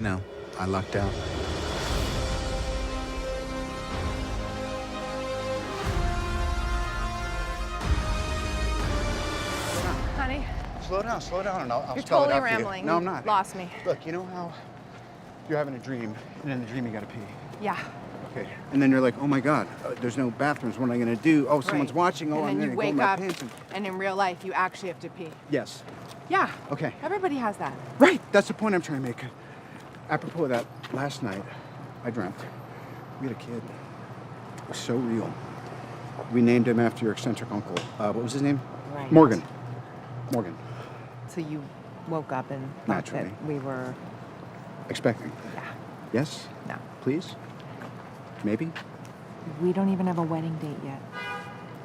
No, I lucked out. Honey, Slow down, and I'll you're spell totally it out for you. rambling. No, You I'm not. Lost me. Look, you know how you're having a dream, and in the dream you gotta pee. Yeah. Okay. And then you're like, oh my God, there's no bathrooms. What am I gonna do? Oh, someone's Right. watching. Oh, and I'm then gonna you go in wake my up, pants. and in real life, you actually have to pee. Yes. Yeah. Okay. Everybody has that. Right. That's the point I'm trying to make. Apropos of that, last night I dreamt we had a kid. It was so real. We named him after your eccentric uncle. What was his name? Right. Morgan. So you woke up and thought Naturally. that we were... Expecting. Yeah. Yes? No. Please? Maybe? We don't even have a wedding date yet.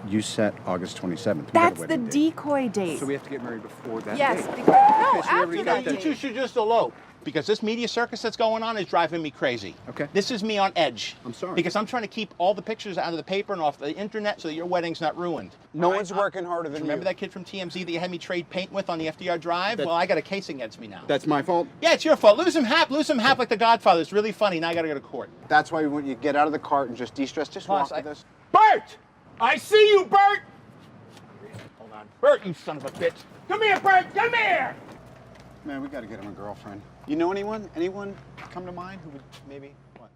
You set August 27th. We got a That's the wedding date. decoy date. So we have to get married before that Yes. date. Because, no, Okay, so we already after got that that. date. You two should just elope, because this media circus that's going on is driving me crazy. Okay. This is me on edge. I'm sorry. Because I'm trying to keep all the pictures out of the paper and off the internet so that your wedding's not ruined. No All right? one's working harder than Remember you. that kid from TMZ that you had me trade paint with on the FDR Drive? Well, I got a case against me now. That's my fault? Yeah, it's your fault. Lose some hap like the Godfather. It's really funny. Now I got to go to court. That's why we want you to get out of the cart and just de-stress. Just Boss, walk with us. Bert! I see you, Bert! Hold on. Bert, you son of a bitch. Come here, Bert! Come here! Man, we got to get him a girlfriend. You know anyone? Anyone come to mind who would maybe... What?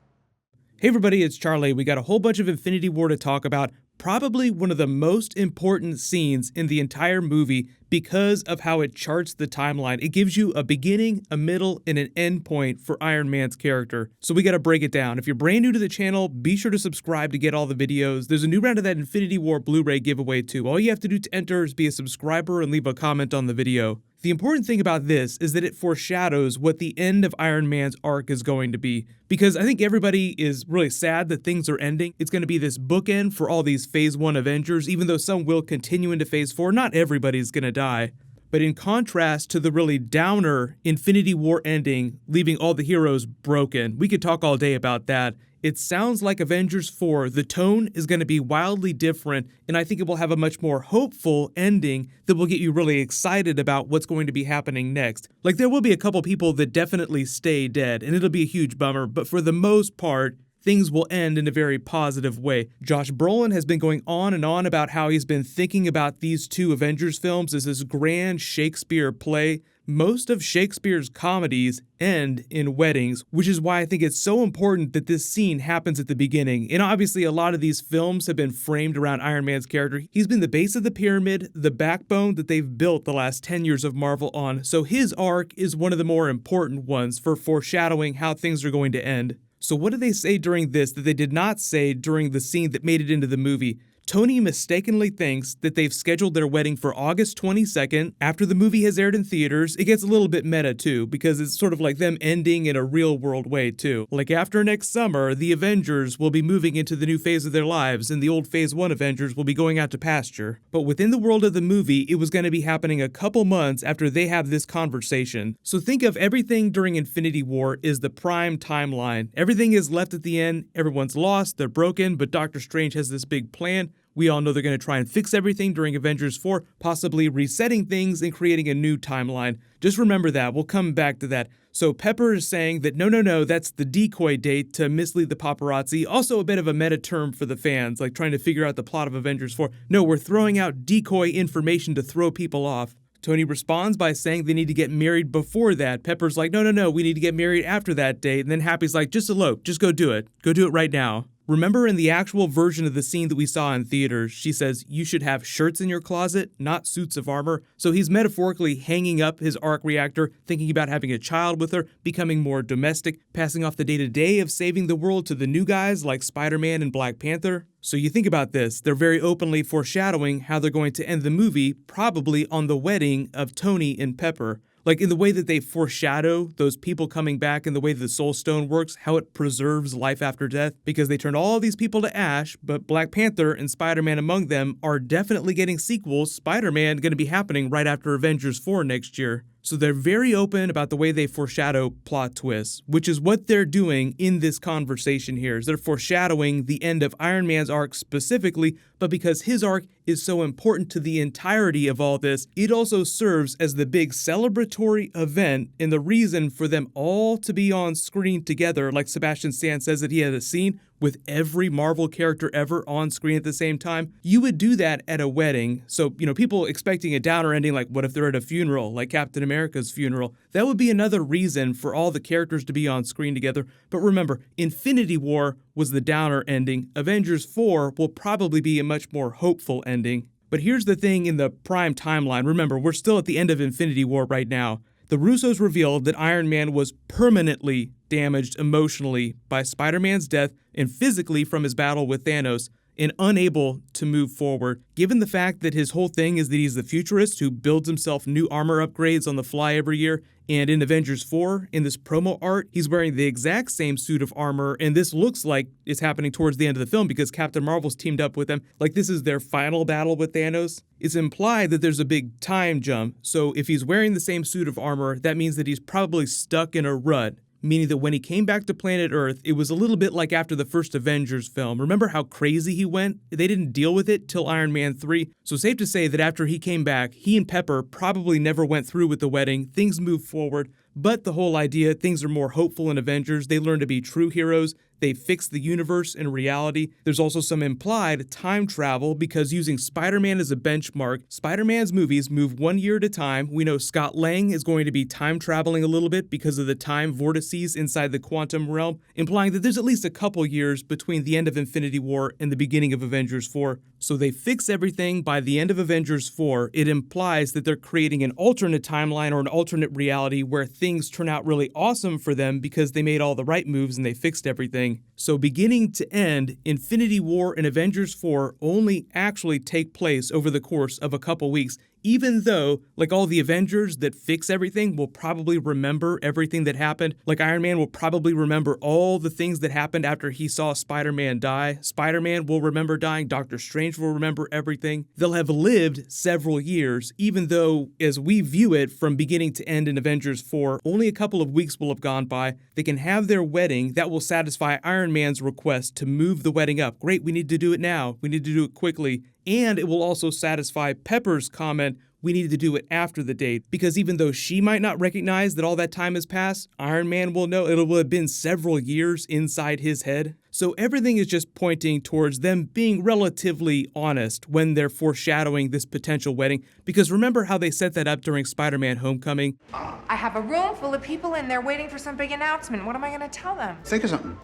Hey everybody, it's Charlie. We got a whole bunch of Infinity War to talk about. Probably one of the most important scenes in the entire movie because of how it charts the timeline. It gives you a beginning, a middle, and an end point for Iron Man's character. So we gotta break it down. If you're brand new to the channel, be sure to subscribe to get all the videos. There's a new round of that Infinity War Blu-ray giveaway too. All you have to do to enter is be a subscriber and leave a comment on the video. The important thing about this is that it foreshadows what the end of Iron Man's arc is going to be. Because I think everybody is really sad that things are ending. It's going to be this bookend for all these Phase 1 Avengers, even though some will continue into Phase 4. Not everybody's going to die. But in contrast to the really downer Infinity War ending, leaving all the heroes broken, we could talk all day about that. It sounds like Avengers 4, the tone is going to be wildly different, and I think it will have a much more hopeful ending that will get you really excited about what's going to be happening next. Like, there will be a couple people that definitely stay dead, and it'll be a huge bummer, but for the most part, things will end in a very positive way. Josh Brolin has been going on and on about how he's been thinking about these two Avengers films as this grand Shakespeare play. Most of Shakespeare's comedies end in weddings, which is why I think it's so important that this scene happens at the beginning. And obviously a lot of these films have been framed around Iron Man's character. He's been the base of the pyramid, the backbone that they've built the last 10 years of Marvel on. So his arc is one of the more important ones for foreshadowing how things are going to end. So what did they say during this that they did not say during the scene that made it into the movie? Tony mistakenly thinks that they've scheduled their wedding for August 22nd after the movie has aired in theaters. It gets a little bit meta too, because it's sort of like them ending in a real world way too. Like after next summer, the Avengers will be moving into the new phase of their lives and the old Phase 1 Avengers will be going out to pasture. But within the world of the movie, it was going to be happening a couple months after they have this conversation. So think of everything during Infinity War is the prime timeline. Everything is left at the end, everyone's lost, they're broken, but Doctor Strange has this big plan. We all know they're going to try and fix everything during Avengers 4, possibly resetting things and creating a new timeline. Just remember that. We'll come back to that. So Pepper is saying that no, that's the decoy date to mislead the paparazzi. Also a bit of a meta term for the fans, like trying to figure out the plot of Avengers 4. No, we're throwing out decoy information to throw people off. Tony responds by saying they need to get married before that. Pepper's like, no, we need to get married after that date. And then Happy's like, just elope, just go do it. Go do it right now. Remember in the actual version of the scene that we saw in theaters, she says, you should have shirts in your closet, not suits of armor. So he's metaphorically hanging up his arc reactor, thinking about having a child with her, becoming more domestic, passing off the day-to-day of saving the world to the new guys like Spider-Man and Black Panther. So you think about this, they're very openly foreshadowing how they're going to end the movie, probably on the wedding of Tony and Pepper. Like in the way that they foreshadow those people coming back and the way the Soul Stone works, how it preserves life after death, because they turned all these people to ash, but Black Panther and Spider-Man among them are definitely getting sequels. Spider-Man going to be happening right after Avengers 4 next year. So they're very open about the way they foreshadow plot twists, which is what they're doing in this conversation here. Is they're foreshadowing the end of Iron Man's arc specifically, but because his arc is so important to the entirety of all this, it also serves as the big celebratory event and the reason for them all to be on screen together. Like Sebastian Stan says that he had a scene with every Marvel character ever on screen at the same time. You would do that at a wedding. So, people expecting a downer ending, like what if they're at a funeral, like Captain America's funeral? That would be another reason for all the characters to be on screen together. But remember, Infinity War was the downer ending. Avengers 4 will probably be a much more hopeful ending. But here's the thing in the prime timeline. Remember, we're still at the end of Infinity War right now. The Russos revealed that Iron Man was permanently damaged emotionally by Spider-Man's death and physically from his battle with Thanos, and unable to move forward. Given the fact that his whole thing is that he's the futurist who builds himself new armor upgrades on the fly every year, and in Avengers 4, in this promo art, he's wearing the exact same suit of armor, and this looks like it's happening towards the end of the film because Captain Marvel's teamed up with them, like this is their final battle with Thanos. It's implied that there's a big time jump, so if he's wearing the same suit of armor, that means that he's probably stuck in a rut. Meaning that when he came back to planet Earth, it was a little bit like after the first Avengers film. Remember how crazy he went? They didn't deal with it till Iron Man 3. So safe to say that after he came back, he and Pepper probably never went through with the wedding. Things moved forward. But the whole idea, things are more hopeful in Avengers. They learn to be true heroes. They fix the universe and reality. There's also some implied time travel because using Spider-Man as a benchmark, Spider-Man's movies move 1 year at a time. We know Scott Lang is going to be time traveling a little bit because of the time vortices inside the quantum realm, implying that there's at least a couple years between the end of Infinity War and the beginning of Avengers 4. So they fix everything by the end of Avengers 4. It implies that they're creating an alternate timeline or an alternate reality where things turn out really awesome for them because they made all the right moves and they fixed everything. So beginning to end, Infinity War and Avengers 4 only actually take place over the course of a couple weeks, even though, like all the Avengers that fix everything will probably remember everything that happened. Like Iron Man will probably remember all the things that happened after he saw Spider-Man die. Spider-Man will remember dying. Doctor Strange will remember everything. They'll have lived several years, even though, as we view it from beginning to end in Avengers 4, only a couple of weeks will have gone by. They can have their wedding. That will satisfy Iron Man's request to move the wedding up. Great, we need to do it now. We need to do it quickly. And it will also satisfy Pepper's comment, we need to do it after the date, because even though she might not recognize that all that time has passed, Iron Man will know it will have been several years inside his head. So everything is just pointing towards them being relatively honest when they're foreshadowing this potential wedding, because remember how they set that up during Spider-Man Homecoming? I have a room full of people and they're waiting for some big announcement. What am I going to tell them? Think of something.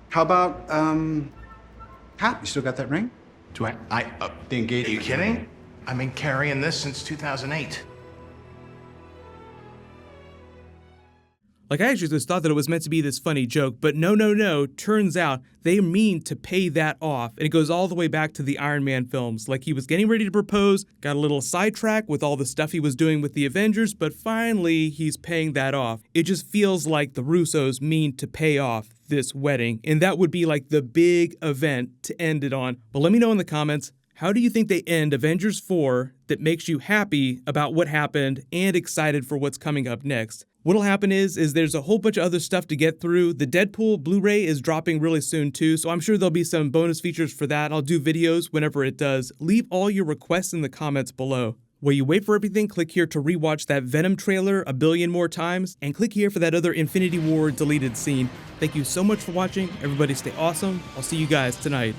How about, Pat, you still got that ring? Do I, The engagement. Are you kidding? I've been carrying this since 2008. Like, I actually just thought that it was meant to be this funny joke, but no. Turns out they mean to pay that off. And it goes all the way back to the Iron Man films. Like, he was getting ready to propose, got a little sidetracked with all the stuff he was doing with the Avengers, but finally he's paying that off. It just feels like the Russos mean to pay off this wedding. And that would be like the big event to end it on. But let me know in the comments, how do you think they end Avengers 4 that makes you happy about what happened and excited for what's coming up next? What'll happen is there's a whole bunch of other stuff to get through. The Deadpool Blu-ray is dropping really soon too, so I'm sure there'll be some bonus features for that. I'll do videos whenever it does. Leave all your requests in the comments below. While you wait for everything, click here to rewatch that Venom trailer a billion more times, and click here for that other Infinity War deleted scene. Thank you so much for watching. Everybody stay awesome. I'll see you guys tonight.